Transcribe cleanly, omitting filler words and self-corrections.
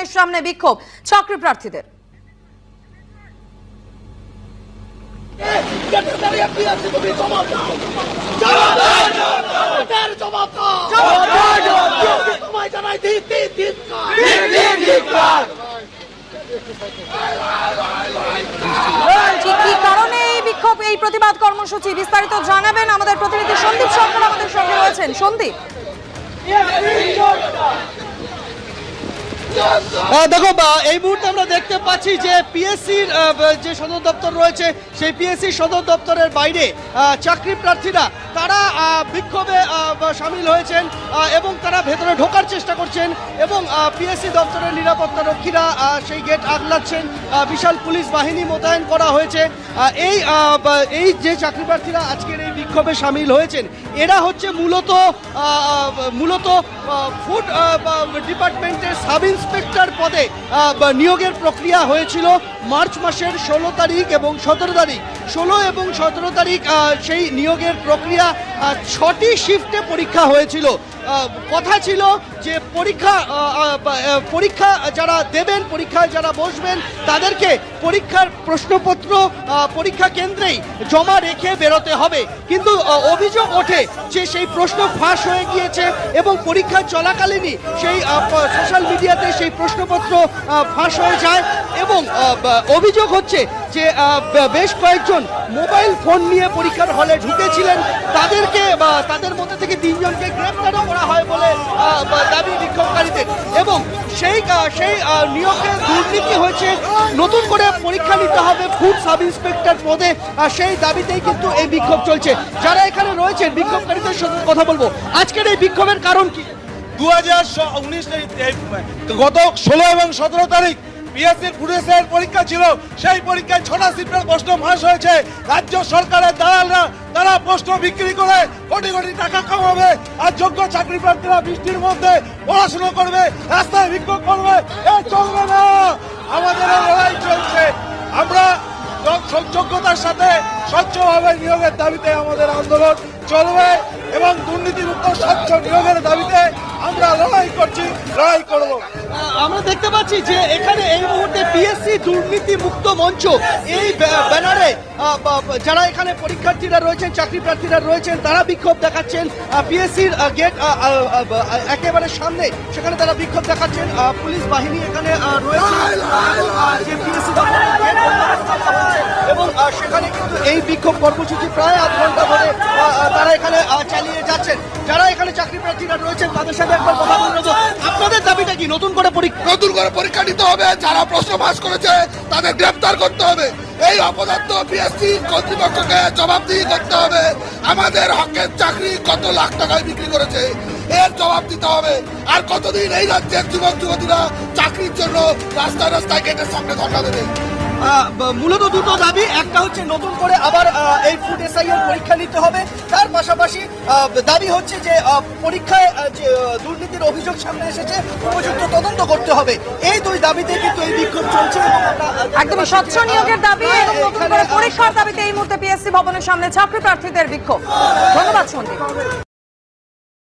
ভবনের সামনে বিক্ষোভ চাকরি প্রার্থীদের। কি কারণে এই বিক্ষোভ, এই প্রতিবাদ কর্মসূচি, বিস্তারিত জানাবেন আমাদের প্রতিনিধি সন্দীপ সরকার আমাদের সঙ্গে রয়েছেন। সন্দীপ, দেখো এই মুহূর্তে আমরা দেখতে পাচ্ছি যে পিএসসির যে সদর দপ্তর রয়েছে সেই পিএসসি সদর দপ্তরের বাইরে চাকরি প্রার্থীরা তারা বিক্ষোভে সামিল হয়েছেন এবং তারা ভেতরে ঢোকার চেষ্টা করছেন এবং পিএসসি দপ্তরের নিরাপত্তা রক্ষীরা সেই গেট আগলাচ্ছেন। বিশাল পুলিশ বাহিনী মোতায়েন করা হয়েছে। এই যে চাকরি প্রার্থীরা আজকের এই বিক্ষোভে সামিল হয়েছেন এরা হচ্ছে মূলত ফুড ডিপার্টমেন্টের সাব ইন্সপেক্টর পদে নিয়োগের প্রক্রিয়া হয়েছিল মার্চ মাসের 16 তারিখ এবং 17 তারিখ। 16 এবং 17 তারিখ সেই নিয়োগের প্রক্রিয়া 6টি শিফটে পরীক্ষা হয়েছিল। কথা ছিল যে পরীক্ষা যারা দেবেন, পরীক্ষায় যারা বসবেন তাদেরকে পরীক্ষার প্রশ্নপত্র পরীক্ষা কেন্দ্রেই জমা রেখে বেরোতে হবে। কিন্তু অভিযোগ ওঠে যে সেই প্রশ্ন ফাঁস হয়ে গিয়েছে এবং পরীক্ষা চলাকালীনই সেই সোশ্যাল মিডিয়াতে সেই প্রশ্নপত্র ফাঁস হয়ে যায় এবং অভিযোগ হচ্ছে যে বেশ কয়েকজন মোবাইল ফোন নিয়ে পরীক্ষার হলে ঢুকেছিলেন, তাদের মধ্যে থেকে 3 জনকে গ্রেপ্তারও করা হয় বলে দাবি বিক্ষোভকারীদের। এবং সেই নিয়োগে দুর্নীতি হয়েছে, নতুন করে পরীক্ষা নিতে হবে ফুড সাব ইন্সপেক্টর পদে, সেই দাবিতেই কিন্তু এই বিক্ষোভ চলছে। যারা এখানে রয়েছেন বিক্ষোভকারীদের সাথে কথা বলবো। আজকের এই বিক্ষোভের কারণ কি? 2019 গত 16 এবং 17 তারিখ পিএসসির ফুডের পরীক্ষা ছিল। সেই পরীক্ষায় 6টা শিফটের প্রশ্ন ফাঁস হয়েছে। রাজ্য সরকারের দালালরা তারা প্রশ্ন বিক্রি করে কোটি কোটি টাকা কামাবে আর যোগ্য চাকরি প্রার্থীরা বৃষ্টির মধ্যে পড়াশোনা করবে, রাস্তায় বিক্ষোভ করবে। এ চলবে না, আমাদের লড়াই চলছে। আমরা যোগ্যতার সাথে স্বচ্ছভাবে নিয়োগের দাবিতে আমাদের আন্দোলন চলবে এবং দুর্নীতিমুক্ত স্বচ্ছ নিয়োগের দাবিতে আমরা লড়াই করছি, লড়াই করব। আমরা দেখতে পাচ্ছি যে এখানে এই মুহূর্তে পিএসসি দুর্নীতি মুক্ত মঞ্চ এই ব্যানারে যারা এখানে পরীক্ষার্থীরা রয়েছেন, চাকরি প্রার্থীরা রয়েছেন, তারা বিক্ষোভ দেখাচ্ছেন পিএসসির গেট একেবারে সামনে, সেখানে তারা বিক্ষোভ দেখাচ্ছেন। পুলিশ বাহিনী এখানে রয়েছে এবং সেখানে কিন্তু এই বিক্ষোভ কর্মসূচি প্রায় আধ ঘন্টা ধরে তারা এখানে চালিয়ে যাচ্ছেন। যারা এখানে চাকরি প্রার্থীরা রয়েছেন তাদের সাথে একবার কথা বলবো। আপনাদের দাবিটা কি? নতুন করে পরীক্ষা নিতে হবে, যারা প্রশ্ন ফাঁস করেছে তাদের গ্রেফতার করতে হবে। এই অপদার্থ পিএসসি কর্তৃপক্ষকে জবাবদিহি করতে হবে। আমাদের হকের চাকরি কত লাখ টাকায় বিক্রি করেছে এর জবাব দিতে হবে। আর কতদিন এই রাজ্যের যুবক যুবতীরা চাকরির জন্য রাস্তায় রাস্তায় গেটের সামনে ধর্ণা দেবে? মূলত দুটো দাবি, একটা হচ্ছে নতুন করে আবার এই ফুড এসআই এর পরীক্ষা নিতে হবে, তার পাশাপাশি দাবি হচ্ছে যে পরীক্ষায় যে দুর্নীতির অভিযোগ সামনে এসেছে উপযুক্ত তদন্ত করতে হবে। এই দুই দাবিতে কিন্তু এই বিক্ষোভ চলছে। একদম স্বচ্ছ নিয়োগের দাবি এবং নতুন করে পরীক্ষার দাবিতে এই মুহূর্তে পিএসসি ভবনের সামনে চাকরি প্রার্থীদের বিক্ষোভ। ধন্যবাদ সন্দীপ।